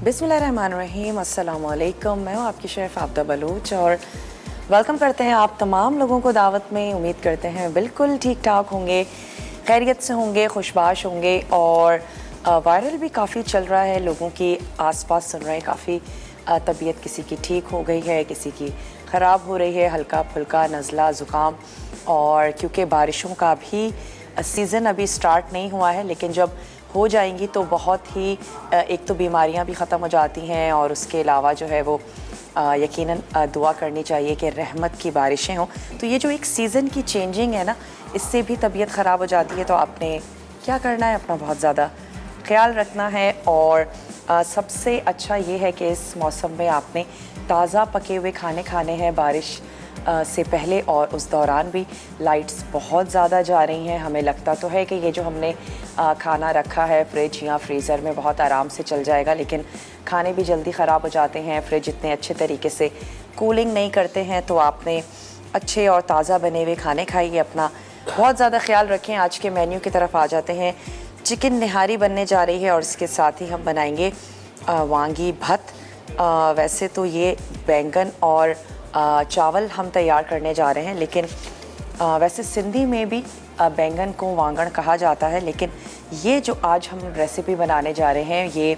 बिस्मिल्लाहिर्रहमानिर्रहीम, अस्सलाम वालेकुम। मैं हूँ आपकी शेफ़ आबदा बलूच और वेलकम करते हैं आप तमाम लोगों को दावत में। उम्मीद करते हैं बिल्कुल ठीक ठाक होंगे, खैरियत से होंगे, खुशबाश होंगे। और वायरल भी काफ़ी चल रहा है, लोगों की आसपास सुन रहे हैं काफ़ी तबीयत किसी की ठीक हो गई है, किसी की ख़राब हो रही है, हल्का फुल्का नज़ला ज़ुकाम। और क्योंकि बारिशों का भी सीज़न अभी स्टार्ट नहीं हुआ है, लेकिन जब हो जाएंगी तो बहुत ही एक तो बीमारियां भी ख़त्म हो जाती हैं और उसके अलावा जो है वो यकीनन दुआ करनी चाहिए कि रहमत की बारिशें हों। तो ये जो एक सीज़न की चेंजिंग है ना, इससे भी तबीयत ख़राब हो जाती है। तो आपने क्या करना है, अपना बहुत ज़्यादा ख्याल रखना है। और सबसे अच्छा ये है कि इस मौसम में आपने ताज़ा पके हुए खाने खाने हैं। बारिश से पहले और उस दौरान भी लाइट्स बहुत ज़्यादा जा रही हैं। हमें लगता तो है कि ये जो हमने खाना रखा है फ्रिज या फ्रीज़र में बहुत आराम से चल जाएगा, लेकिन खाने भी जल्दी ख़राब हो जाते हैं। फ्रिज इतने अच्छे तरीके से कूलिंग नहीं करते हैं। तो आपने अच्छे और ताज़ा बने हुए खाने खाइए, अपना बहुत ज़्यादा ख्याल रखें। आज के मेन्यू की तरफ आ जाते हैं। चिकन निहारी बनने जा रही है और इसके साथ ही हम बनाएंगे वांगी भत। वैसे तो ये बैंगन और चावल हम तैयार करने जा रहे हैं, लेकिन वैसे सिंधी में भी बैंगन को वांगण कहा जाता है, लेकिन ये जो आज हम रेसिपी बनाने जा रहे हैं ये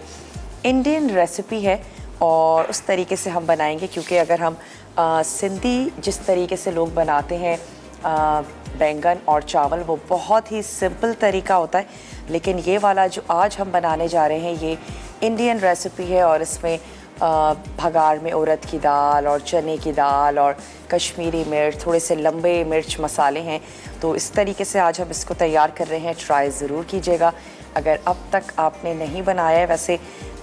इंडियन रेसिपी है और उस तरीके से हम बनाएंगे। क्योंकि अगर हम सिंधी जिस तरीके से लोग बनाते हैं बैंगन और चावल, वो बहुत ही सिंपल तरीका होता है, लेकिन ये वाला जो आज हम बनाने जा रहे हैं ये इंडियन रेसिपी है। और इसमें भगार में उड़द की दाल और चने की दाल और कश्मीरी मिर्च, थोड़े से लंबे मिर्च मसाले हैं। तो इस तरीके से आज हम इसको तैयार कर रहे हैं। ट्राई ज़रूर कीजिएगा अगर अब तक आपने नहीं बनाया है। वैसे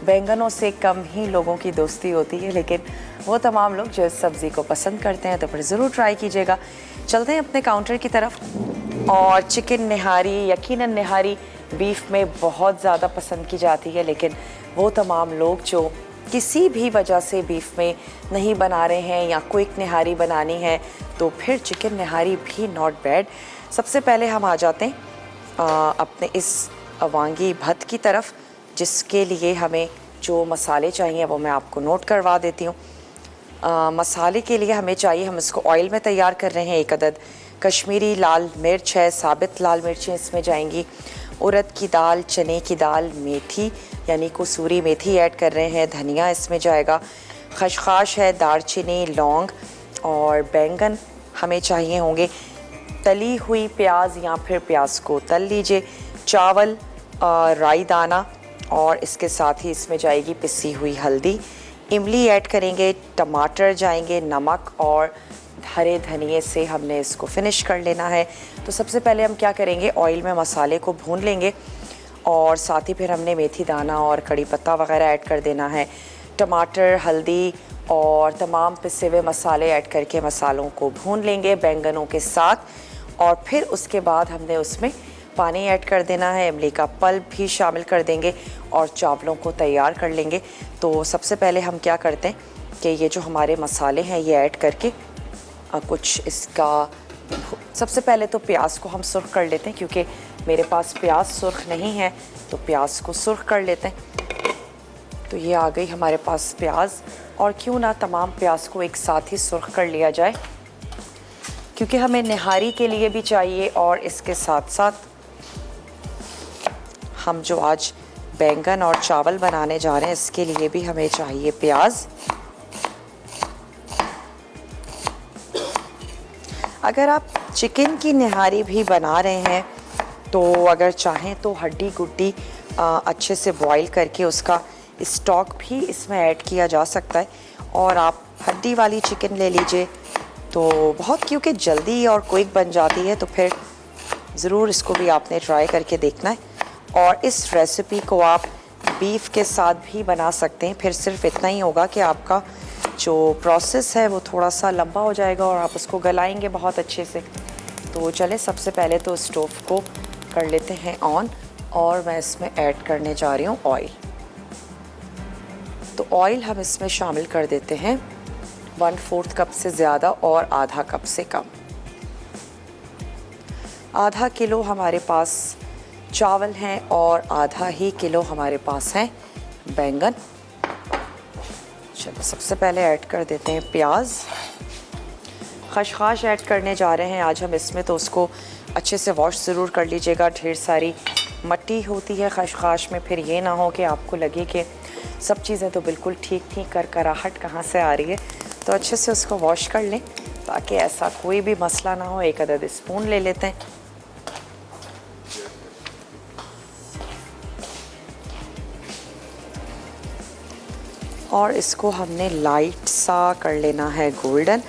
बैंगनों से कम ही लोगों की दोस्ती होती है, लेकिन वो तमाम लोग जो इस सब्ज़ी को पसंद करते हैं, तो फिर ज़रूर ट्राई कीजिएगा। चलते हैं अपने काउंटर की तरफ। और चिकन निहारी, यकीनन निहारी बीफ में बहुत ज़्यादा पसंद की जाती है, लेकिन वो तमाम लोग जो किसी भी वजह से बीफ में नहीं बना रहे हैं या क्विक निहारी बनानी है, तो फिर चिकन निहारी भी नॉट बैड। सबसे पहले हम आ जाते हैं अपने इस वांगी भत की तरफ, जिसके लिए हमें जो मसाले चाहिए वो मैं आपको नोट करवा देती हूँ। मसाले के लिए हमें चाहिए, हम इसको ऑयल में तैयार कर रहे हैं। 1 अदद कश्मीरी लाल मिर्च है, साबित लाल मिर्चें इसमें जाएंगी। उड़द की दाल, चने की दाल, मेथी यानी कसूरी मेथी ऐड कर रहे हैं। धनिया इसमें जाएगा, खशखाश है, दालचीनी, लौंग। और बैंगन हमें चाहिए होंगे। तली हुई प्याज या फिर प्याज को तल लीजिए। चावल, राई दाना, और इसके साथ ही इसमें जाएगी पिसी हुई हल्दी। इमली ऐड करेंगे, टमाटर जाएंगे, नमक और हरे धनिए से हमने इसको फिनिश कर लेना है। तो सबसे पहले हम क्या करेंगे, ऑयल में मसाले को भून लेंगे और साथ ही फिर हमने मेथी दाना और कड़ी पत्ता वगैरह ऐड कर देना है। टमाटर, हल्दी और तमाम पिसे हुए मसाले ऐड करके मसालों को भून लेंगे बैंगनों के साथ। और फिर उसके बाद हमने उसमें पानी ऐड कर देना है, इमली का पल्प भी शामिल कर देंगे और चावलों को तैयार कर लेंगे। तो सबसे पहले हम क्या करते हैं कि ये जो हमारे मसाले हैं ये ऐड करके कुछ इसका, सबसे पहले तो प्याज को हम सुर्ख कर लेते हैं, क्योंकि मेरे पास प्याज सुर्ख नहीं है, तो प्याज को सुर्ख कर लेते हैं। तो ये आ गई हमारे पास प्याज, और क्यों ना तमाम प्याज को एक साथ ही सुर्ख कर लिया जाए, क्योंकि हमें निहारी के लिए भी चाहिए और इसके साथ साथ हम जो आज बैंगन और चावल बनाने जा रहे हैं इसके लिए भी हमें चाहिए प्याज। अगर आप चिकन की निहारी भी बना रहे हैं तो अगर चाहें तो हड्डी गुड्डी अच्छे से बॉईल करके उसका स्टॉक भी इसमें ऐड किया जा सकता है। और आप हड्डी वाली चिकन ले लीजिए तो बहुत, क्योंकि जल्दी और क्विक बन जाती है, तो फिर ज़रूर इसको भी आपने ट्राई करके देखना है। और इस रेसिपी को आप बीफ के साथ भी बना सकते हैं। फिर सिर्फ इतना ही होगा कि आपका जो प्रोसेस है वो थोड़ा सा लंबा हो जाएगा और आप उसको गलाएंगे बहुत अच्छे से। तो चले सबसे पहले तो स्टोव को कर लेते हैं ऑन, और मैं इसमें ऐड करने जा रही हूँ ऑयल। तो ऑयल हम इसमें शामिल कर देते हैं 1/4 कप से ज़्यादा और आधा कप से कम। आधा किलो हमारे पास चावल हैं और आधा ही किलो हमारे पास हैं बैंगन। चलो सबसे पहले ऐड कर देते हैं प्याज। खशखाश ऐड करने जा रहे हैं आज हम इसमें, तो उसको अच्छे से वॉश ज़रूर कर लीजिएगा। ढेर सारी मट्टी होती है खशखाश में, फिर ये ना हो कि आपको लगे कि सब चीज़ें तो बिल्कुल ठीक थी, करकराहट कहाँ से आ रही है। तो अच्छे से उसको वॉश कर लें ताकि ऐसा कोई भी मसला ना हो। 1 अदद स्पून ले लेते हैं। और इसको हमने लाइट सा कर लेना है गोल्डन।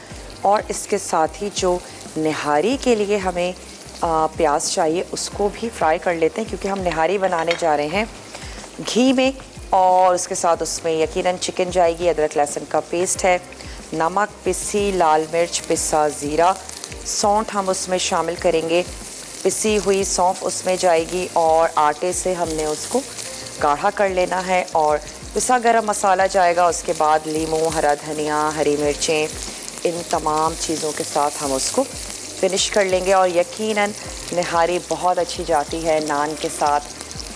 और इसके साथ ही जो निहारी के लिए हमें प्याज चाहिए उसको भी फ्राई कर लेते हैं, क्योंकि हम निहारी बनाने जा रहे हैं घी में। और उसके साथ उसमें यकीनन चिकन जाएगी, अदरक लहसुन का पेस्ट है, नमक, पिसी लाल मिर्च, पिसा ज़ीरा, सौंठ हम उसमें शामिल करेंगे, पिसी हुई सौंफ उसमें जाएगी। और आटे से हमने उसको गाढ़ा कर लेना है। और पिसा गरम मसाला जाएगा। उसके बाद लीमू, हरा धनिया, हरी मिर्चें, इन तमाम चीज़ों के साथ हम उसको फिनिश कर लेंगे। और यकीनन निहारी बहुत अच्छी जाती है नान के साथ,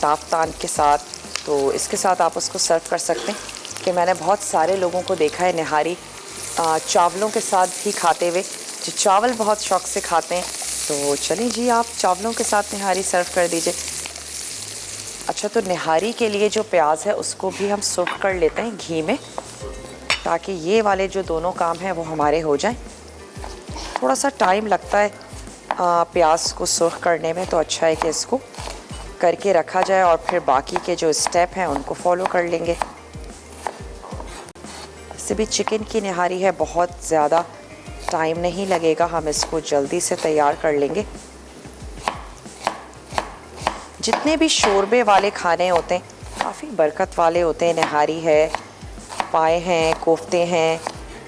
ताफ्तान के साथ। तो इसके साथ आप उसको सर्व कर सकते हैं। कि मैंने बहुत सारे लोगों को देखा है निहारी चावलों के साथ भी खाते हुए, जो चावल बहुत शौक़ से खाते हैं। तो चलिए जी, आप चावलों के साथ निहारी सर्व कर दीजिए। अच्छा, तो निहारी के लिए जो प्याज है उसको भी हम सुर्ख कर लेते हैं घी में, ताकि ये वाले जो दोनों काम हैं वो हमारे हो जाएं। थोड़ा सा टाइम लगता है प्याज को सुर्ख करने में, तो अच्छा है कि इसको करके रखा जाए और फिर बाकी के जो स्टेप हैं उनको फॉलो कर लेंगे। इससे भी चिकन की निहारी है, बहुत ज़्यादा टाइम नहीं लगेगा, हम इसको जल्दी से तैयार कर लेंगे। जितने भी शोरबे वाले खाने होते हैं काफ़ी बरकत वाले होते हैं। निहारी है, पाए हैं, कोफ्ते हैं,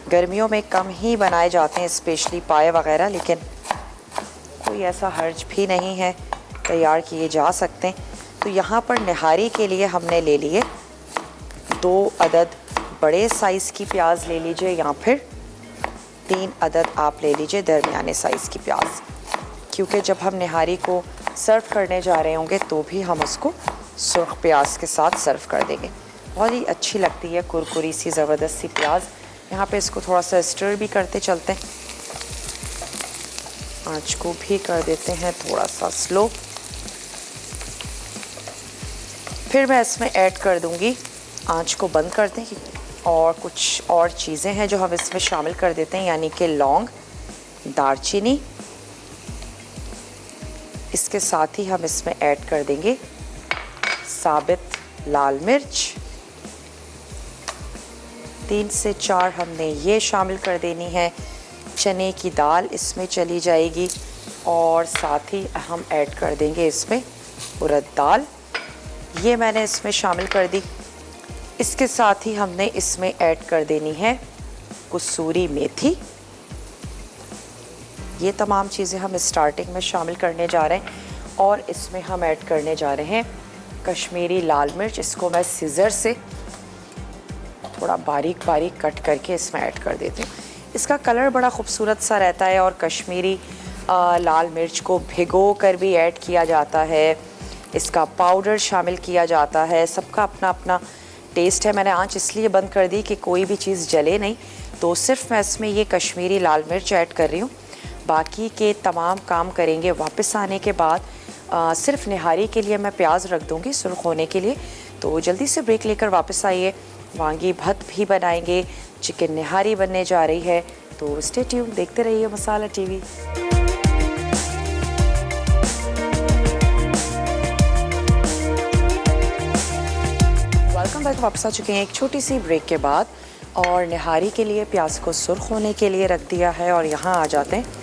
गर्मियों में कम ही बनाए जाते हैं, स्पेशली पाए वगैरह, लेकिन कोई ऐसा हर्ज भी नहीं है, तैयार किए जा सकते हैं। तो यहाँ पर निहारी के लिए हमने ले लिए 2 अदद बड़े साइज़ की प्याज ले लीजिए, या फिर 3 अदद आप ले लीजिए दरमियाने साइज़ की प्याज, क्योंकि जब हम निहारी को सर्व करने जा रहे होंगे तो भी हम उसको सुर्ख प्याज के साथ सर्व कर देंगे। बहुत ही अच्छी लगती है कुरकुरी सी ज़बरदस्त सी प्याज। यहाँ पे इसको थोड़ा सा स्टर भी करते चलते हैं। आँच को भी कर देते हैं थोड़ा सा स्लो। फिर मैं इसमें ऐड कर दूँगी, आँच को बंद कर दें, और कुछ और चीज़ें हैं जो हम इसमें शामिल कर देते हैं, यानी कि लौंग, दालचीनी। इसके साथ ही हम इसमें ऐड कर देंगे साबित लाल मिर्च, 3 से 4 हमने ये शामिल कर देनी है। चने की दाल इसमें चली जाएगी, और साथ ही हम ऐड कर देंगे इसमें उड़द दाल, ये मैंने इसमें शामिल कर दी। इसके साथ ही हमने इसमें ऐड कर देनी है कसूरी मेथी। ये तमाम चीज़ें हम स्टार्टिंग में शामिल करने जा रहे हैं। और इसमें हम ऐड करने जा रहे हैं कश्मीरी लाल मिर्च। इसको मैं सीज़र से थोड़ा बारीक बारीक कट करके इसमें ऐड कर देती हूँ। इसका कलर बड़ा खूबसूरत सा रहता है। और कश्मीरी लाल मिर्च को भिगो कर भी ऐड किया जाता है, इसका पाउडर शामिल किया जाता है, सबका अपना अपना टेस्ट है। मैंने आंच इसलिए बंद कर दी कि कोई भी चीज़ जले नहीं, तो सिर्फ मैं इसमें ये कश्मीरी लाल मिर्च ऐड कर रही हूँ। बाकी के तमाम काम करेंगे वापस आने के बाद। सिर्फ निहारी के लिए मैं प्याज रख दूँगी सुर्ख होने के लिए। तो जल्दी से ब्रेक लेकर वापस आइए। वांगी भत भी बनाएंगे, चिकन निहारी बनने जा रही है। तो स्टे ट्यून, देखते रहिए मसाला टीवी। वेलकम बैक, वापस आ चुके हैं एक छोटी सी ब्रेक के बाद। और निहारी के लिए प्याज को सुर्ख होने के लिए रख दिया है। और यहाँ आ जाते हैं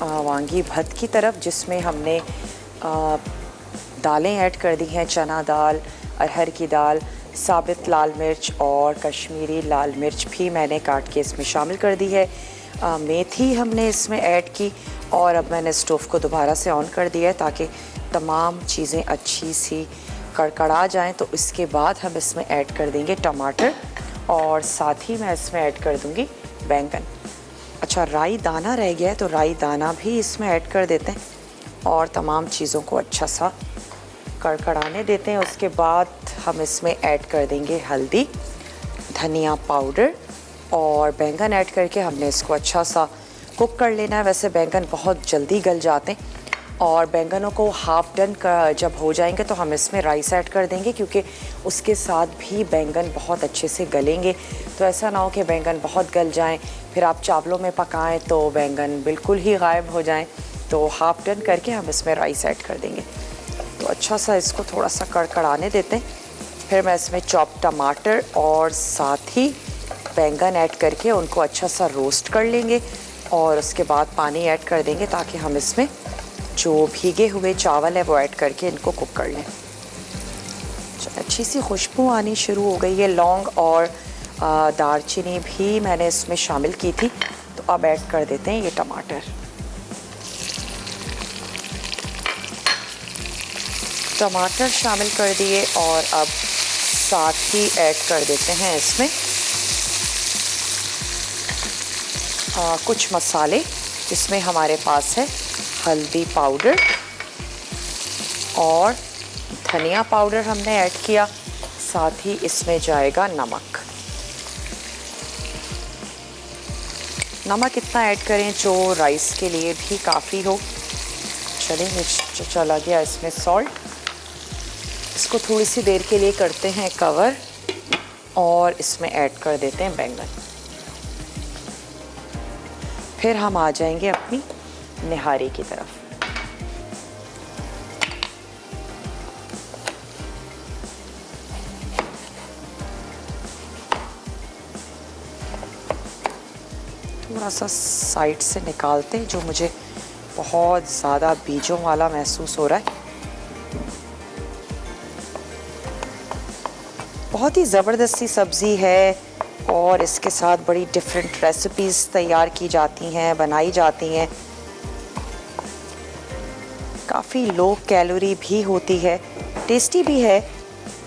वांगी भत की तरफ, जिसमें हमने दालें ऐड कर दी हैं, चना दाल, अरहर की दाल, साबित लाल मिर्च और कश्मीरी लाल मिर्च भी मैंने काट के इसमें शामिल कर दी है। मेथी हमने इसमें ऐड की। और अब मैंने स्टोव को दोबारा से ऑन कर दिया है ताकि तमाम चीज़ें अच्छी सी कड़कड़ा जाएं। तो इसके बाद हम इसमें ऐड कर देंगे टमाटर, और साथ ही मैं इसमें ऐड कर दूंगी बैंगन। अच्छा, राई दाना रह गया है, तो राई दाना भी इसमें ऐड कर देते हैं और तमाम चीज़ों को अच्छा सा कड़कड़ाने देते हैं। उसके बाद हम इसमें ऐड कर देंगे हल्दी, धनिया पाउडर, और बैंगन ऐड करके हमने इसको अच्छा सा कुक कर लेना है। वैसे बैंगन बहुत जल्दी गल जाते हैं और बैंगनों को हाफ डन जब हो जाएंगे तो हम इसमें राइस ऐड कर देंगे, क्योंकि उसके साथ भी बैंगन बहुत अच्छे से गलेंगे। तो ऐसा ना हो कि बैंगन बहुत गल जाएं फिर आप चावलों में पकाएं तो बैंगन बिल्कुल ही गायब हो जाएं। तो हाफ डन करके हम इसमें राइस ऐड कर देंगे। तो अच्छा सा इसको थोड़ा सा कड़कड़ाने देते हैं। फिर मैं इसमें चॉप टमाटर और साथ ही बैंगन ऐड करके उनको अच्छा सा रोस्ट कर लेंगे और उसके बाद पानी ऐड कर देंगे ताकि हम इसमें जो भीगे हुए चावल है वो ऐड करके इनको कुक कर लें। अच्छी सी खुशबू आनी शुरू हो गई है। लौंग और दालचीनी भी मैंने इसमें शामिल की थी। तो अब ऐड कर देते हैं ये टमाटर। टमाटर शामिल कर दिए और अब साथ ही ऐड कर देते हैं इसमें कुछ मसाले। इसमें हमारे पास है हल्दी पाउडर और धनिया पाउडर हमने ऐड किया, साथ ही इसमें जाएगा नमक। नमक इतना ऐड करें जो राइस के लिए भी काफ़ी हो। चलिए चला गया इसमें सॉल्ट। इसको थोड़ी सी देर के लिए करते हैं कवर और इसमें ऐड कर देते हैं बैंगन। फिर हम आ जाएंगे अपनी निहारी की तरफ। थोड़ा सा साइड से निकालते हैं, जो मुझे बहुत ज़्यादा बीजों वाला महसूस हो रहा है। बहुत ही ज़बरदस्ती सब्ज़ी है और इसके साथ बड़ी डिफरेंट रेसिपीज़ तैयार की जाती हैं, बनाई जाती हैं। काफ़ी लो कैलोरी भी होती है, टेस्टी भी है।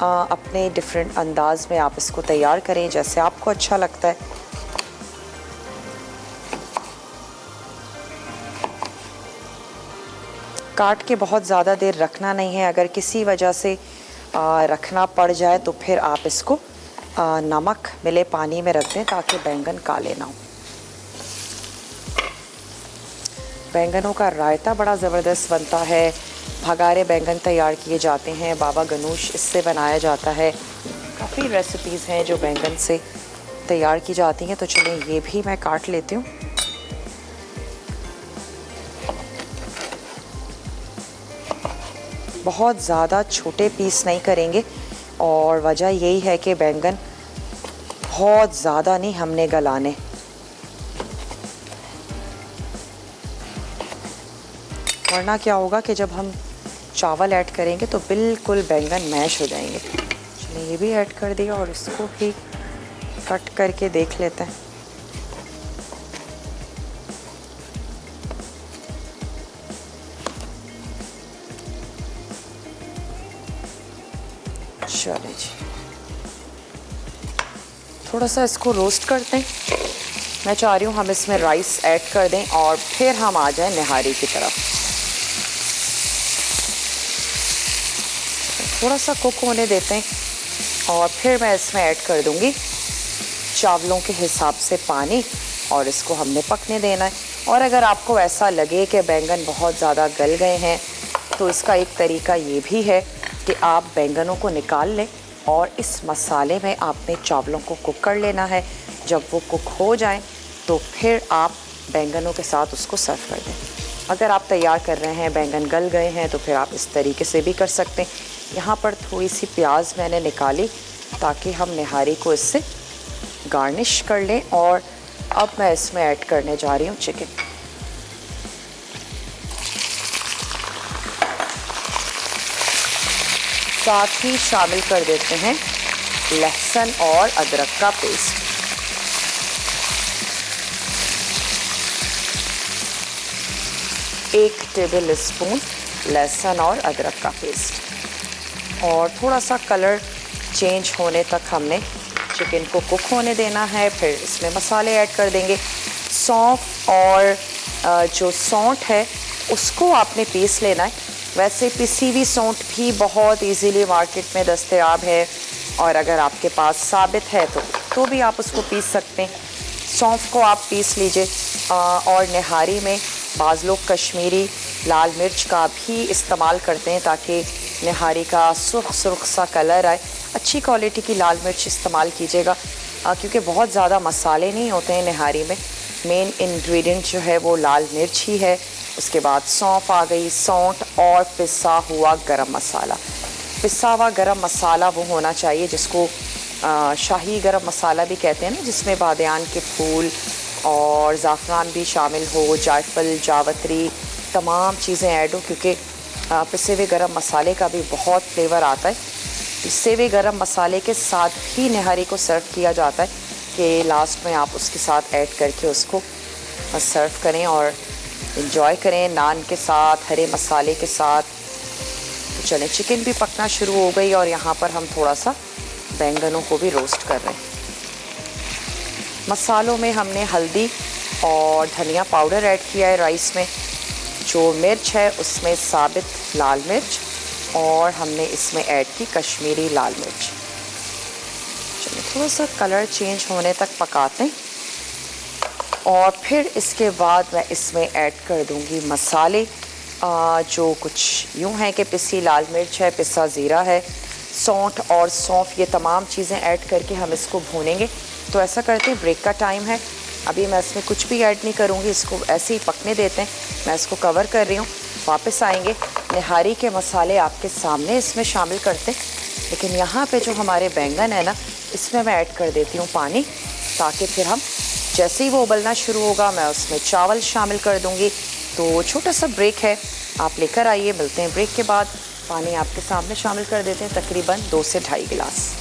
अपने डिफरेंट अंदाज में आप इसको तैयार करें जैसे आपको अच्छा लगता है। काट के बहुत ज़्यादा देर रखना नहीं है। अगर किसी वजह से रखना पड़ जाए तो फिर आप इसको नमक मिले पानी में रख दें ताकि बैंगन काले ना हो। बैंगनों का रायता बड़ा ज़बरदस्त बनता है। भगारे बैंगन तैयार किए जाते हैं, बाबा गनूश इससे बनाया जाता है। काफ़ी रेसिपीज़ हैं जो बैंगन से तैयार की जाती हैं। तो चलें ये भी मैं काट लेती हूँ। बहुत ज़्यादा छोटे पीस नहीं करेंगे और वजह यही है कि बैंगन बहुत ज़्यादा नहीं हमने गलाने। वरना क्या होगा कि जब हम चावल ऐड करेंगे तो बिल्कुल बैंगन मैश हो जाएंगे। चलिए ये भी ऐड कर दिया और इसको भी कट करके देख लेते हैं। चलिए जी, थोड़ा सा इसको रोस्ट करते हैं। मैं चाह रही हूँ हम इसमें राइस ऐड कर दें और फिर हम आ जाएं निहारी की तरफ। थोड़ा सा कुक होने देते हैं और फिर मैं इसमें ऐड कर दूँगी चावलों के हिसाब से पानी और इसको हमने पकने देना है। और अगर आपको ऐसा लगे कि बैंगन बहुत ज़्यादा गल गए हैं तो इसका एक तरीका ये भी है कि आप बैंगनों को निकाल लें और इस मसाले में आपने चावलों को कुक कर लेना है। जब वो कुक हो जाएं तो फिर आप बैंगनों के साथ उसको सर्व कर दें। अगर आप तैयार कर रहे हैं बैंगन गल गए हैं तो फिर आप इस तरीके से भी कर सकते हैं। यहाँ पर थोड़ी सी प्याज मैंने निकाली ताकि हम निहारी को इससे गार्निश कर लें। और अब मैं इसमें ऐड करने जा रही हूँ चिकन। साथ ही शामिल कर देते हैं लहसुन और अदरक का पेस्ट। एक टेबल स्पून लहसुन और अदरक का पेस्ट और थोड़ा सा कलर चेंज होने तक हमने चिकन को कुक होने देना है। फिर इसमें मसाले ऐड कर देंगे। सौंफ और जो सौंठ है उसको आपने पीस लेना है। वैसे पिसी हुई सौंठ भी बहुत इजीली मार्केट में दस्तयाब है और अगर आपके पास साबित है तो भी आप उसको पीस सकते हैं। सौंफ को आप पीस लीजिए। और निहारी में बाज़ लोग कश्मीरी लाल मिर्च का भी इस्तेमाल करते हैं ताकि निहारी का सुर्ख सुर्ख सा कलर आए। अच्छी क्वालिटी की लाल मिर्च इस्तेमाल कीजिएगा क्योंकि बहुत ज़्यादा मसाले नहीं होते हैं निहारी में। मेन इंग्रेडिएंट जो है वो लाल मिर्च ही है। उसके बाद सौंफ आ गई, सौंठ और पिसा हुआ गरम मसाला। पिसा हुआ गरम मसाला वो होना चाहिए जिसको शाही गरम मसाला भी कहते हैं ना, जिसमें बादियान के फूल और ज़ाफ़रान भी शामिल हो, जायफल, जावित्री, तमाम चीज़ें ऐड हो, क्योंकि पिसे हुए गरम मसाले का भी बहुत फ्लेवर आता है। पिसे हुए गरम मसाले के साथ ही निहारी को सर्व किया जाता है कि लास्ट में आप उसके साथ ऐड करके उसको सर्व करें और इन्जॉय करें नान के साथ, हरे मसाले के साथ। तो चलें, चिकन भी पकना शुरू हो गई और यहाँ पर हम थोड़ा सा बैंगनों को भी रोस्ट कर रहे हैं। मसालों में हमने हल्दी और धनिया पाउडर ऐड किया है राइस में। जो मिर्च है उसमें साबित लाल मिर्च और हमने इसमें ऐड की कश्मीरी लाल मिर्च। चलिए थोड़ा सा कलर चेंज होने तक पकाते हैं और फिर इसके बाद मैं इसमें ऐड कर दूंगी मसाले, जो कुछ यूँ हैं कि पिसी लाल मिर्च है, पिसा ज़ीरा है, सौंठ और सौंफ, ये तमाम चीज़ें ऐड करके हम इसको भूनेंगे। तो ऐसा करते हैं, ब्रेक का टाइम है, अभी मैं इसमें कुछ भी ऐड नहीं करूँगी, इसको ऐसे ही पकने देते हैं। मैं इसको कवर कर रही हूँ, वापस आएंगे। निहारी के मसाले आपके सामने इसमें शामिल करते हैं, लेकिन यहाँ पे जो हमारे बैंगन है ना, इसमें मैं ऐड कर देती हूँ पानी, ताकि फिर हम जैसे ही वो उबलना शुरू होगा मैं उसमें चावल शामिल कर दूँगी। तो छोटा सा ब्रेक है, आप लेकर आइए, मिलते हैं ब्रेक के बाद। पानी आपके सामने शामिल कर देते हैं, तकरीबन 2 से ढाई गिलास।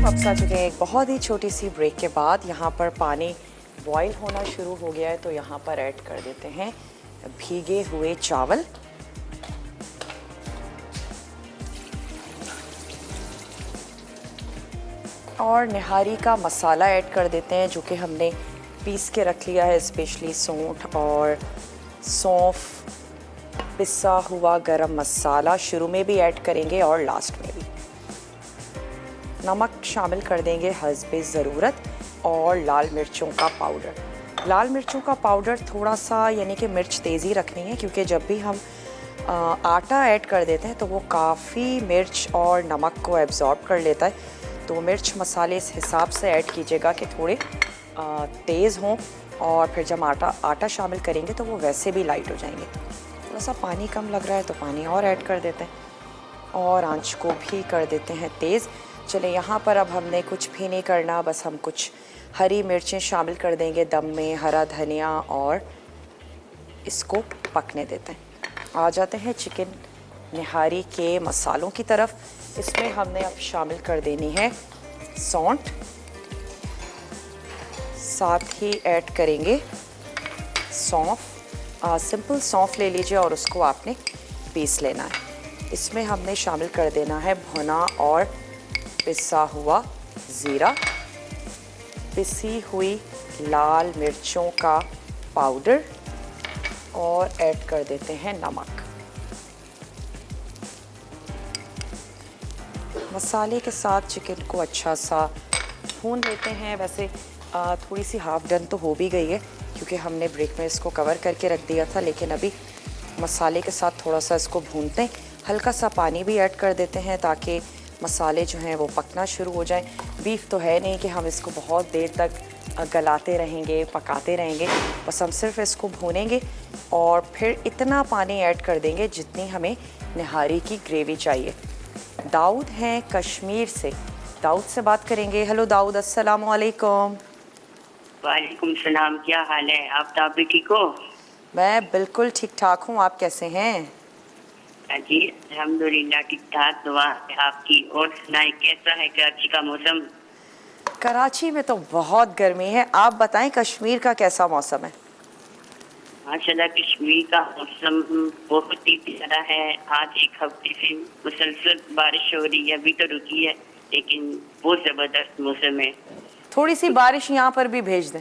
वापस आ चुके हैं एक बहुत ही छोटी सी ब्रेक के बाद। यहाँ पर पानी बॉईल होना शुरू हो गया है, तो यहाँ पर ऐड कर देते हैं भीगे हुए चावल। और निहारी का मसाला ऐड कर देते हैं, जो कि हमने पीस के रख लिया है, स्पेशली सौंठ और सौंफ, पिसा हुआ गरम मसाला शुरू में भी ऐड करेंगे और लास्ट में भी। नमक शामिल कर देंगे हस्बे ज़रूरत और लाल मिर्चों का पाउडर। लाल मिर्चों का पाउडर थोड़ा सा, यानी कि मिर्च तेज़ी रखनी है, क्योंकि जब भी हम आटा ऐड कर देते हैं तो वो काफ़ी मिर्च और नमक को एब्जॉर्ब कर लेता है। तो मिर्च मसाले इस हिसाब से ऐड कीजिएगा कि थोड़े तेज़ हों, और फिर जब आटा शामिल करेंगे तो वो वैसे भी लाइट हो जाएंगे। थोड़ा सा पानी कम लग रहा है तो पानी और ऐड कर देते हैं और आंच को भी कर देते हैं तेज़। चले, यहाँ पर अब हमने कुछ भी नहीं करना, बस हम कुछ हरी मिर्चें शामिल कर देंगे दम में, हरा धनिया, और इसको पकने देते हैं। आ जाते हैं चिकन निहारी के मसालों की तरफ। इसमें हमने अब शामिल कर देनी है सौंठ, साथ ही ऐड करेंगे सौंफ। सिंपल सौंफ ले लीजिए और उसको आपने पीस लेना है। इसमें हमने शामिल कर देना है भुना और पिसा हुआ ज़ीरा, पिसी हुई लाल मिर्चों का पाउडर, और ऐड कर देते हैं नमक। मसाले के साथ चिकन को अच्छा सा भून लेते हैं। वैसे थोड़ी सी हाफ डन तो हो भी गई है, क्योंकि हमने ब्रेक में इसको कवर करके रख दिया था, लेकिन अभी मसाले के साथ थोड़ा सा इसको भूनते हैं। हल्का सा पानी भी ऐड कर देते हैं ताकि मसाले जो हैं वो पकना शुरू हो जाएं। बीफ तो है नहीं कि हम इसको बहुत देर तक गलाते रहेंगे, पकाते रहेंगे, बस हम सिर्फ इसको भूनेंगे और फिर इतना पानी ऐड कर देंगे जितनी हमें निहारी की ग्रेवी चाहिए। दाऊद हैं कश्मीर से, दाऊद से बात करेंगे। हेलो दाऊद, अस्सलाम वालेकुम। वालेकुम सलाम, क्या हाल है? आप भी ठीक हो? मैं बिल्कुल ठीक ठाक हूँ, आप कैसे हैं? जी अल्हम्दुलिल्लाह ठीक ठाक, दुआ है आपकी। और सुनाए, कैसा है कराची का मौसम? कराची में तो बहुत गर्मी है, आप बताएं कश्मीर का कैसा मौसम है? माशाल्लाह कश्मीर का मौसम बहुत ही प्यारा है। आज एक हफ्ते से मुसलसल बारिश हो रही है, अभी तो रुकी है, लेकिन बहुत ज़बरदस्त मौसम है। थोड़ी सी बारिश यहाँ पर भी भेज दें।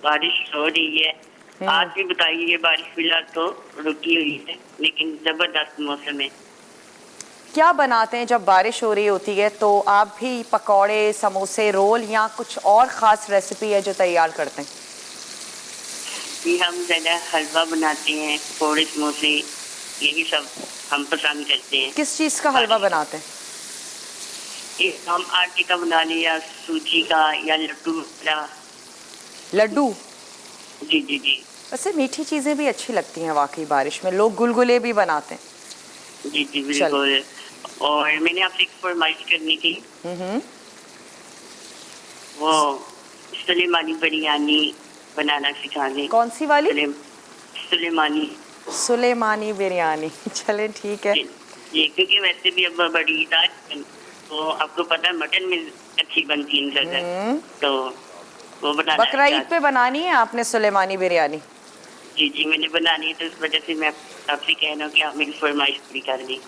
बारिश हो रही है, आज भी बताइए, बारिश फिलहाल तो रुकी हुई है, लेकिन जबरदस्त मौसम है। क्या बनाते हैं जब बारिश हो रही होती है? तो आप भी पकौड़े, समोसे, रोल या कुछ और ख़ास रेसिपी है जो तैयार करते हैं? कि हम ज़्यादा हलवा बनाते हैं, पकौड़े समोसे, यही सब हम पसंद करते हैं। किस चीज़ का हलवा बनाते हैं? एक हम आटे का बना लिया, सूजी का या लड्डू वगैरह। लड्डू। जी जी जी वैसे मीठी चीज़ें भी अच्छी लगती हैं वाकई बारिश में। लोग गुलगुले भी बनाते हैं। जी जी बिल्कुल। और मैंने आपसे एक फरमाइश करनी थी, वो सुलेमानी बिरयानी बनाना सिखा दें। कौन सी वाली? सुलेमानी। सुलेमानी बिरयानी। चलें ठीक है। ये क्योंकि वैसे भी अब बड़ी ईद आज है, तो आपको पता है मटन में अच्छी बनती है ज़्यादा, तो वो बनाना। बकरा ईद पे बनानी है आपने सुलेमानी बिरयानी? जी जी मैंने बनानी है, तो इस वजह से मैं आपसे कह रहा हूँ कि आप मेरी फरमाइश पूरी कर दें।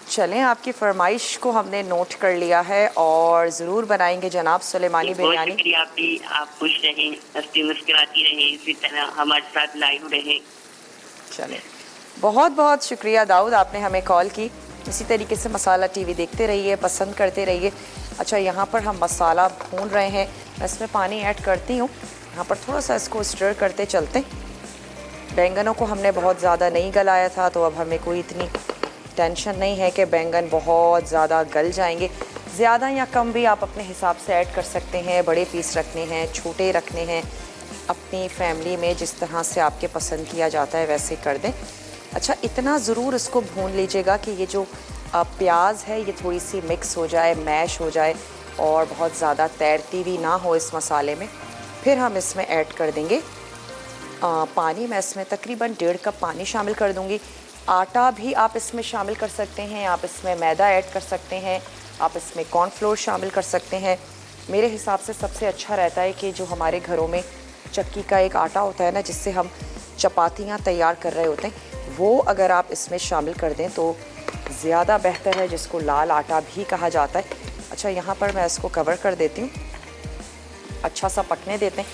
चलें, आपकी फरमाइश को हमने नोट कर लिया है और ज़रूर बनाएंगे जनाब सुलेमानी बिरयानी। बहुत शुक्रिया आपकी, आप खुश रहें, हंसती मुस्कुराती रहें, इसी तरह हमारे साथ लाइव रहें। चलें, बहुत बहुत शुक्रिया दाऊद, आपने हमें कॉल की। इसी तरीके से मसाला टीवी देखते रहिए, पसंद करते रहिए। अच्छा, यहाँ पर हम मसाला भून रहे हैं, मैं इसमें पानी ऐड करती हूँ। यहाँ पर थोड़ा सा इसको स्टर करते चलते। बैंगनों को हमने बहुत ज़्यादा नहीं गलाया था, तो अब हमें कोई इतनी टेंशन नहीं है कि बैंगन बहुत ज़्यादा गल जाएंगे। ज़्यादा या कम भी आप अपने हिसाब से ऐड कर सकते हैं। बड़े पीस रखने हैं, छोटे रखने हैं, अपनी फैमिली में जिस तरह से आपके पसंद किया जाता है वैसे कर दें। अच्छा, इतना ज़रूर इसको भून लीजिएगा कि ये जो प्याज है ये थोड़ी सी मिक्स हो जाए, मैश हो जाए और बहुत ज़्यादा तैरती भी ना हो इस मसाले में। फिर हम इसमें ऐड कर देंगे पानी। मैं इसमें तकरीबन 1.5 कप पानी शामिल कर दूंगी। आटा भी आप इसमें शामिल कर सकते हैं, आप इसमें मैदा ऐड कर सकते हैं, आप इसमें कॉर्नफ्लोर शामिल कर सकते हैं। मेरे हिसाब से सबसे अच्छा रहता है कि जो हमारे घरों में चक्की का एक आटा होता है ना, जिससे हम चपातियाँ तैयार कर रहे होते हैं, वो अगर आप इसमें शामिल कर दें तो ज़्यादा बेहतर है, जिसको लाल आटा भी कहा जाता है। अच्छा, यहाँ पर मैं इसको कवर कर देती हूँ, अच्छा सा पकने देते हैं।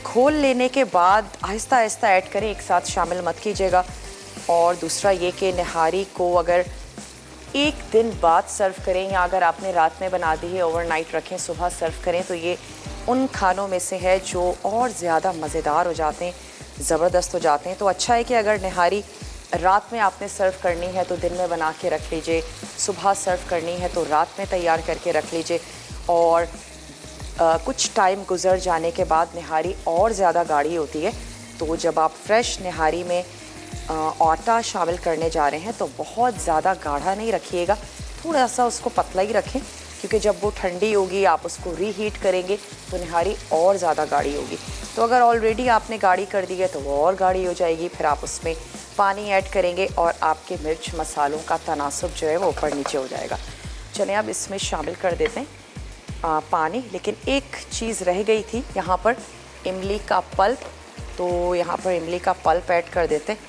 घोल लेने के बाद आहिस्ता आहिस्ता ऐड करें, एक साथ शामिल मत कीजिएगा। और दूसरा ये कि निहारी को अगर एक दिन बाद सर्व करें या अगर आपने रात में बना दी है, ओवरनाइट रखें, सुबह सर्व करें, तो ये उन खानों में से है जो और ज़्यादा मज़ेदार हो जाते हैं, ज़बरदस्त हो जाते हैं। तो अच्छा है कि अगर निहारी रात में आपने सर्व करनी है तो दिन में बना के रख लीजिए, सुबह सर्व करनी है तो रात में तैयार करके रख लीजिए। और कुछ टाइम गुजर जाने के बाद निहारी और ज़्यादा गाढ़ी होती है, तो जब आप फ्रेश निहारी में आटा शामिल करने जा रहे हैं तो बहुत ज़्यादा गाढ़ा नहीं रखिएगा, थोड़ा सा उसको पतला ही रखें, क्योंकि जब वो ठंडी होगी आप उसको रीहीट करेंगे तो निहारी और ज़्यादा गाढ़ी होगी। तो अगर ऑलरेडी आपने गाढ़ी कर दी है तो वो और गाढ़ी हो जाएगी। फिर आप उसमें पानी ऐड करेंगे और आपके मिर्च मसालों का तनासुब जो है वो ऊपर नीचे हो जाएगा। चलें, अब इसमें शामिल कर देते हैं पानी। लेकिन एक चीज़ रह गई थी यहाँ पर, इमली का पल्प। तो यहाँ पर इमली का पल्प ऐड कर देते हैं,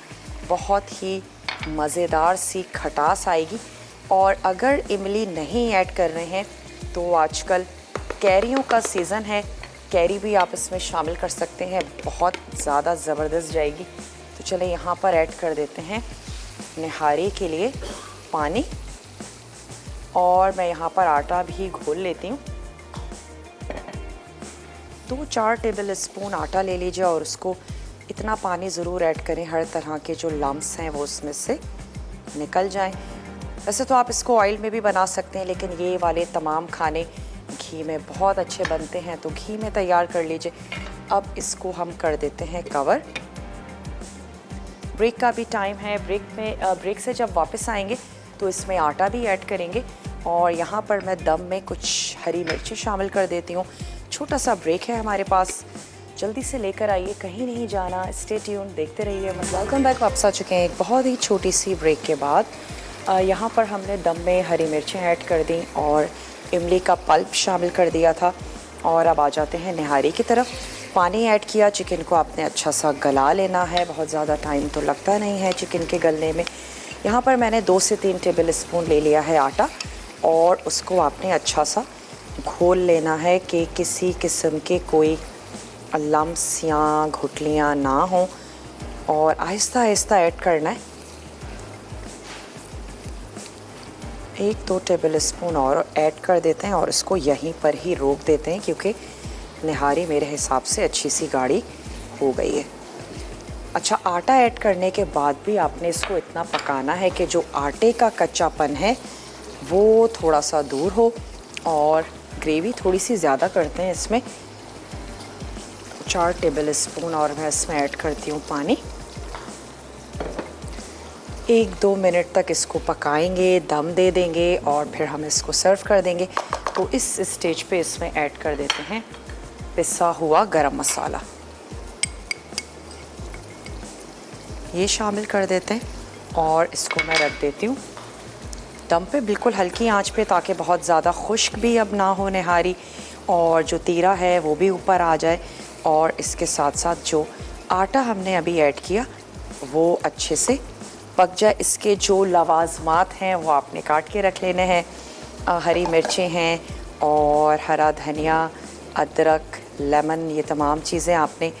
बहुत ही मज़ेदार सी खटास आएगी। और अगर इमली नहीं ऐड कर रहे हैं तो आजकल कैरियों का सीज़न है, कैरी भी आप इसमें शामिल कर सकते हैं, बहुत ज़्यादा ज़बरदस्त जाएगी। तो चलें, यहाँ पर ऐड कर देते हैं निहारी के लिए पानी, और मैं यहाँ पर आटा भी घोल लेती हूँ। 2-4 टेबल स्पून आटा ले लीजिए और उसको इतना पानी ज़रूर ऐड करें हर तरह के जो लम्स हैं वो उसमें से निकल जाएं। वैसे तो आप इसको ऑयल में भी बना सकते हैं, लेकिन ये वाले तमाम खाने घी में बहुत अच्छे बनते हैं, तो घी में तैयार कर लीजिए। अब इसको हम कर देते हैं कवर। ब्रेक का भी टाइम है, ब्रेक से जब वापस आएंगे तो इसमें आटा भी ऐड करेंगे। और यहाँ पर मैं दम में कुछ हरी मिर्ची शामिल कर देती हूँ। छोटा सा ब्रेक है हमारे पास, जल्दी से लेकर आइए, कहीं नहीं जाना, स्टे ट्यून, देखते रहिए। वेलकम बैक, वापस आ चुके हैं एक बहुत ही छोटी सी ब्रेक के बाद। यहाँ पर हमने दम में हरी मिर्चें ऐड कर दी और इमली का पल्प शामिल कर दिया था। और अब आ जाते हैं निहारी की तरफ। पानी ऐड किया, चिकन को आपने अच्छा सा गला लेना है, बहुत ज़्यादा टाइम तो लगता नहीं है चिकन के गलने में। यहाँ पर मैंने 2 से 3 टेबल स्पून ले लिया है आटा और उसको आपने अच्छा सा घोल लेना है कि किसी किस्म के कोई लम्स या घुटलियाँ ना हों, और आहिस्ता आहिस्ता ऐड करना है। 1-2 टेबल स्पून और ऐड कर देते हैं और इसको यहीं पर ही रोक देते हैं, क्योंकि निहारी मेरे हिसाब से अच्छी सी गाढ़ी हो गई है। अच्छा, आटा ऐड करने के बाद भी आपने इसको इतना पकाना है कि जो आटे का कच्चापन है वो थोड़ा सा दूर हो, और ग्रेवी थोड़ी सी ज़्यादा करते हैं इसमें। 4 टेबल स्पून और मैं इसमें ऐड करती हूँ पानी। 1-2 मिनट तक इसको पकाएंगे, दम दे देंगे और फिर हम इसको सर्व कर देंगे। तो इस स्टेज पे इसमें ऐड कर देते हैं पिसा हुआ गरम मसाला, ये शामिल कर देते हैं और इसको मैं रख देती हूँ दम पे, बिल्कुल हल्की आंच पे, ताकि बहुत ज़्यादा खुश्क भी अब ना हो निहारी, और जो तीरा है वो भी ऊपर आ जाए, और इसके साथ साथ जो आटा हमने अभी ऐड किया वो अच्छे से पक जाए। इसके जो लवाजमात हैं वो आपने काट के रख लेने हैं। हरी मिर्चें हैं और हरा धनिया, अदरक, लेमन, ये तमाम चीज़ें आपने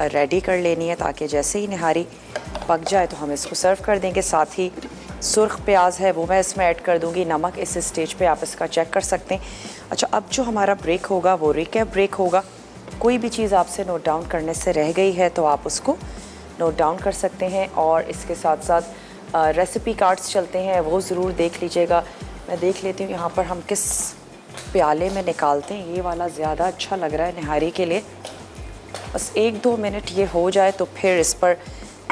रेडी कर लेनी है, ताकि जैसे ही निहारी पक जाए तो हम इसको सर्व कर देंगे। साथ ही सुर्ख प्याज है वो मैं इसमें ऐड कर दूंगी। नमक इस स्टेज पे आप इसका चेक कर सकते हैं। अच्छा, अब जो हमारा ब्रेक होगा वो रिकैप ब्रेक होगा। कोई भी चीज़ आपसे नोट डाउन करने से रह गई है तो आप उसको नोट डाउन कर सकते हैं, और इसके साथ साथ रेसिपी कार्ड्स चलते हैं वो ज़रूर देख लीजिएगा। मैं देख लेती हूँ यहाँ पर हम किस प्याले में निकालते हैं। ये वाला ज़्यादा अच्छा लग रहा है निहारी के लिए। बस 1-2 मिनट ये हो जाए तो फिर इस पर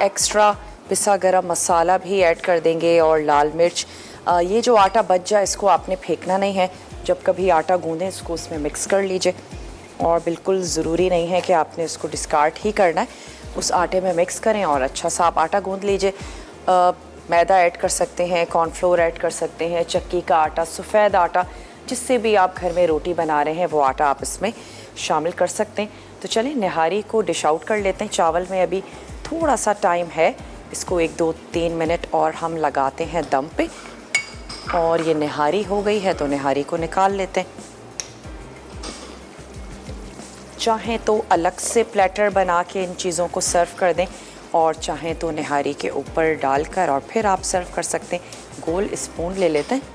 एक्स्ट्रा पिसा गरम मसाला भी ऐड कर देंगे और लाल मिर्च। ये जो आटा बच जाए इसको आपने फेंकना नहीं है। जब कभी आटा गूंदें इसको उसमें मिक्स कर लीजिए, और बिल्कुल ज़रूरी नहीं है कि आपने इसको डिस्कार्ड ही करना है। उस आटे में मिक्स करें और अच्छा सा आप आटा गूंद लीजिए। मैदा ऐड कर सकते हैं, कॉर्नफ्लोर ऐड कर सकते हैं, चक्की का आटा, सफ़ेद आटा, जिससे भी आप घर में रोटी बना रहे हैं वो आटा आप इसमें शामिल कर सकते हैं। तो चलिए निहारी को डिश आउट कर लेते हैं। चावल में अभी थोड़ा सा टाइम है, इसको 1-2-3 मिनट और हम लगाते हैं दम पे, और ये निहारी हो गई है तो निहारी को निकाल लेते हैं। चाहें तो अलग से प्लेटर बना के इन चीज़ों को सर्व कर दें, और चाहें तो निहारी के ऊपर डालकर और फिर आप सर्व कर सकते हैं। गोल स्पून ले लेते हैं।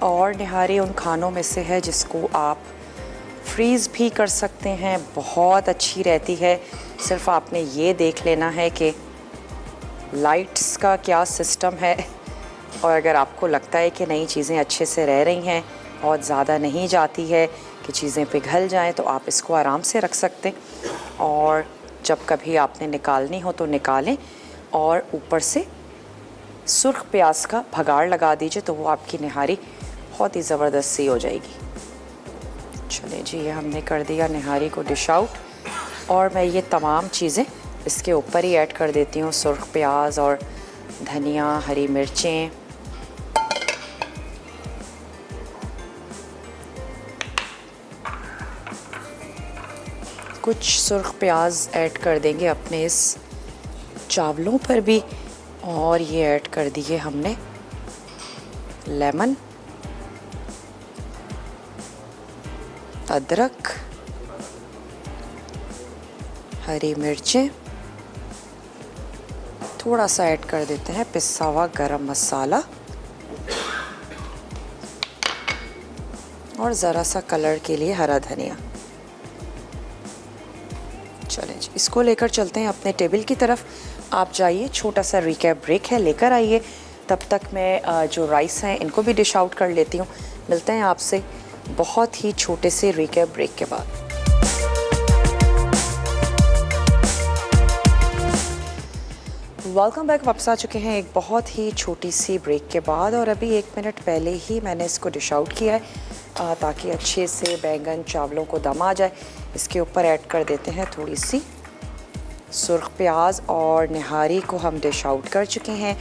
और निहारी उन खानों में से है जिसको आप फ्रीज़ भी कर सकते हैं, बहुत अच्छी रहती है। सिर्फ आपने ये देख लेना है कि लाइट्स का क्या सिस्टम है, और अगर आपको लगता है कि नई चीज़ें अच्छे से रह रही हैं, बहुत ज़्यादा नहीं जाती है कि चीज़ें पिघल जाएं, तो आप इसको आराम से रख सकते हैं। और जब कभी आपने निकालनी हो तो निकालें, और ऊपर से सुर्ख प्याज का भगाड़ लगा दीजिए, तो वो आपकी निहारी बहुत ही ज़बरदस्त सी हो जाएगी। चलिए जी, ये हमने कर दिया निहारी को डिश आउट, और मैं ये तमाम चीज़ें इसके ऊपर ही ऐड कर देती हूँ। सुर्ख प्याज और धनिया, हरी मिर्चें, कुछ सुर्ख प्याज ऐड कर देंगे अपने इस चावलों पर भी, और ये ऐड कर दिए हमने लेमन, अदरक, हरी मिर्चें, थोड़ा सा ऐड कर देते हैं पिसा हुआ गरम मसाला, और ज़रा सा कलर के लिए हरा धनिया। चलें जी, इसको लेकर चलते हैं अपने टेबल की तरफ। आप जाइए, छोटा सा रिकैप ब्रेक है, लेकर आइए। तब तक मैं जो राइस हैं इनको भी डिश आउट कर लेती हूँ। मिलते हैं आपसे बहुत ही छोटे से रिकैप ब्रेक के बाद। Welcome back. वापस आ चुके हैं एक बहुत ही छोटी सी ब्रेक के बाद, और अभी 1 मिनट पहले ही मैंने इसको डिश आउट किया है ताकि अच्छे से बैंगन चावलों को दम आ जाए। इसके ऊपर ऐड कर देते हैं थोड़ी सी सुर्ख प्याज, और निहारी को हम डिश आउट कर चुके हैं।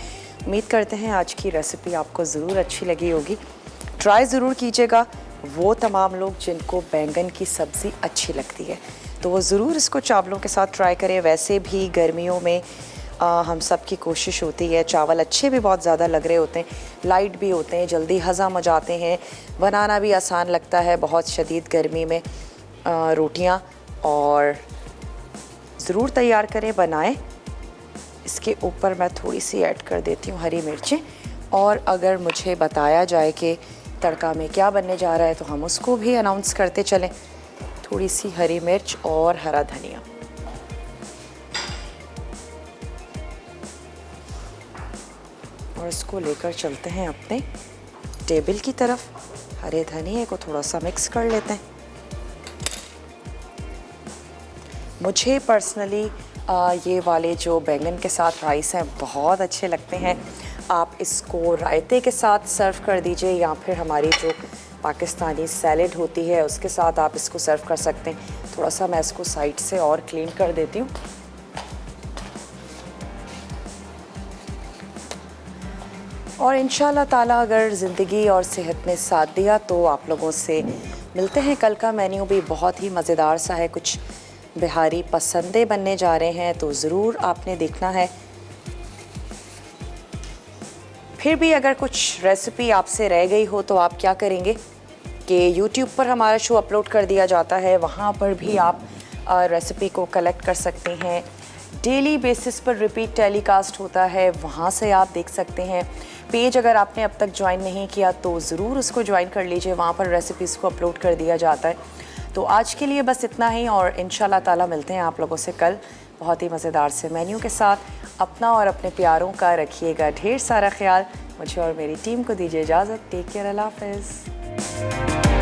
उम्मीद करते हैं आज की रेसिपी आपको ज़रूर अच्छी लगी होगी। ट्राई ज़रूर कीजिएगा वो तमाम लोग जिनको बैंगन की सब्ज़ी अच्छी लगती है। तो वो ज़रूर इसको चावलों के साथ ट्राई करें। वैसे भी गर्मियों में हम सब की कोशिश होती है, चावल अच्छे भी बहुत ज़्यादा लग रहे होते हैं, लाइट भी होते हैं, जल्दी हज़म हो जाते हैं, बनाना भी आसान लगता है बहुत शदीद गर्मी में रोटियां। और ज़रूर तैयार करें, बनाएं। इसके ऊपर मैं थोड़ी सी ऐड कर देती हूँ हरी मिर्चें, और अगर मुझे बताया जाए कि तड़का में क्या बनने जा रहा है तो हम उसको भी अनाउंस करते चलें। थोड़ी सी हरी मिर्च और हरा धनिया, और इसको लेकर चलते हैं अपने टेबल की तरफ। हरे धनिए को थोड़ा सा मिक्स कर लेते हैं। मुझे पर्सनली ये वाले जो बैंगन के साथ राइस हैं बहुत अच्छे लगते हैं। आप इसको रायते के साथ सर्व कर दीजिए, या फिर हमारी जो पाकिस्तानी सैलेड होती है उसके साथ आप इसको सर्व कर सकते हैं। थोड़ा सा मैं इसको साइड से और क्लीन कर देती हूँ। और इंशाल्लाह ताला अगर ज़िंदगी और सेहत ने साथ दिया तो आप लोगों से मिलते हैं। कल का मेन्यू भी बहुत ही मज़ेदार सा है, कुछ बिहारी पसंदे बनने जा रहे हैं, तो ज़रूर आपने देखना है। फिर भी अगर कुछ रेसिपी आपसे रह गई हो तो आप क्या करेंगे कि YouTube पर हमारा शो अपलोड कर दिया जाता है, वहाँ पर भी आप रेसिपी को कलेक्ट कर सकते हैं। डेली बेसिस पर रिपीट टेलीकास्ट होता है, वहाँ से आप देख सकते हैं। पेज अगर आपने अब तक ज्वाइन नहीं किया तो ज़रूर उसको ज्वाइन कर लीजिए, वहाँ पर रेसिपीज़ को अपलोड कर दिया जाता है। तो आज के लिए बस इतना ही, और इंशाल्लाह ताला मिलते हैं आप लोगों से कल बहुत ही मज़ेदार से मेन्यू के साथ। अपना और अपने प्यारों का रखिएगा ढेर सारा ख्याल। मुझे और मेरी टीम को दीजिए इजाज़त। टेक केयर, अल्लाह हाफ़िज़।